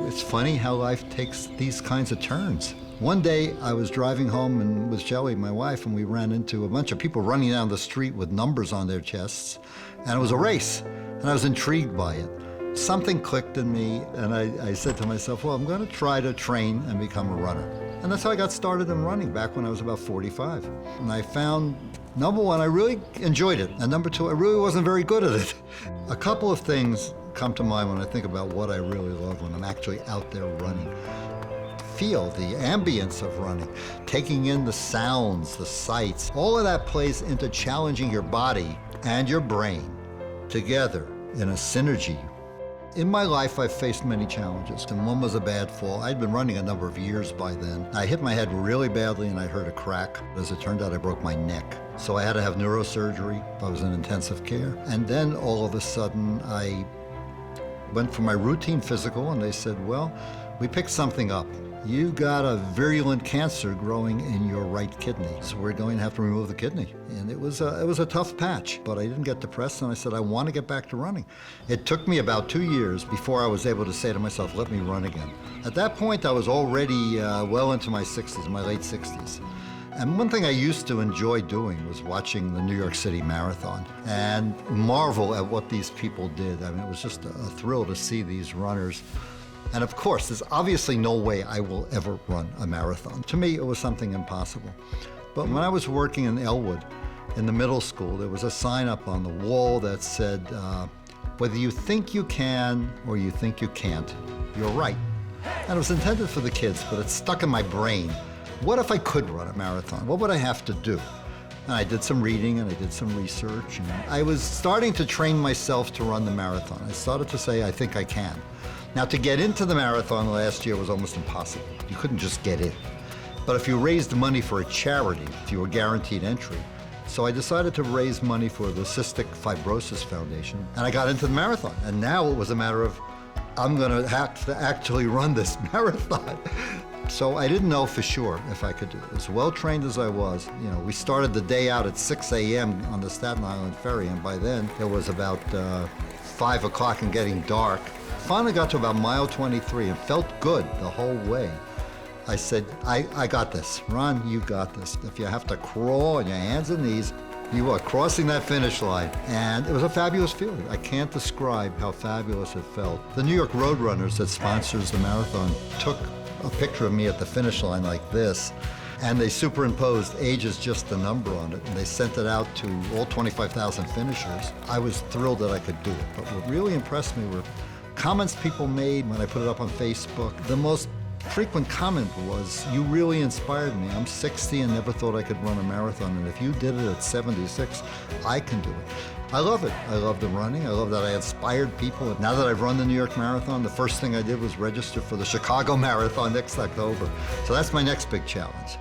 It's funny how life takes these kinds of turns. One day I was driving home and with Joey, my wife, and we ran into a bunch of people running down the street with numbers on their chests, and it was a race, and I was intrigued by it. Something clicked in me, and I said to myself, well, I'm going to try to train and become a runner. And that's how I got started in running back when I was about 45. And I found, number one, I really enjoyed it, and number two, I really wasn't very good at it. A couple of things come to mind when I think about what I really love when I'm actually out there running. Feel the ambience of running, taking in the sounds, the sights, all of that plays into challenging your body and your brain together in a synergy. In my life, I've faced many challenges, and one was a bad fall. I'd been running a number of years by then. I hit my head really badly and I heard a crack. As it turned out, I broke my neck. So I had to have neurosurgery. I was in intensive care. And then all of a sudden, I went for my routine physical and they said, well, we picked something up. You got a virulent cancer growing in your right kidney, so we're going to have to remove the kidney. And it was a tough patch, but I didn't get depressed, and I said, I want to get back to running. It took me about 2 years before I was able to say to myself, let me run again. At that point, I was already well into my 60s, my late 60s. And one thing I used to enjoy doing was watching the New York City Marathon and marvel at what these people did. I mean, it was just a thrill to see these runners. And of course, there's obviously no way I will ever run a marathon. To me, it was something impossible. But when I was working in Elwood, in the middle school, there was a sign up on the wall that said, whether you think you can or you think you can't, you're right. And it was intended for the kids, but it stuck in my brain. What if I could run a marathon? What would I have to do? And I did some reading and I did some research. And I was starting to train myself to run the marathon. I started to say, I think I can. Now, to get into the marathon last year was almost impossible. You couldn't just get in. But if you raised money for a charity, if you were guaranteed entry. So I decided to raise money for the Cystic Fibrosis Foundation, and I got into the marathon. And now it was a matter of, I'm gonna have to actually run this marathon. So I didn't know for sure if I could do it. As well trained as I was, you know, we started the day out at 6 a.m. on the Staten Island ferry, and by then it was about 5 o'clock and getting dark. Finally got to about mile 23 and felt good the whole way. I said, I got this. Ron, you got this. If you have to crawl on your hands and knees, you are crossing that finish line. And it was a fabulous feeling. I can't describe how fabulous it felt. The New York Roadrunners that sponsors the marathon took a picture of me at the finish line like this, and they superimposed age is just a number on it, and they sent it out to all 25,000 finishers. I was thrilled that I could do it. But what really impressed me were comments people made when I put it up on Facebook. The most frequent comment was, you really inspired me. I'm 60 and never thought I could run a marathon, and if you did it at 76, I can do it. I love it. I love the running. I love that I inspired people. And now that I've run the New York Marathon, the first thing I did was register for the Chicago Marathon next October. So that's my next big challenge.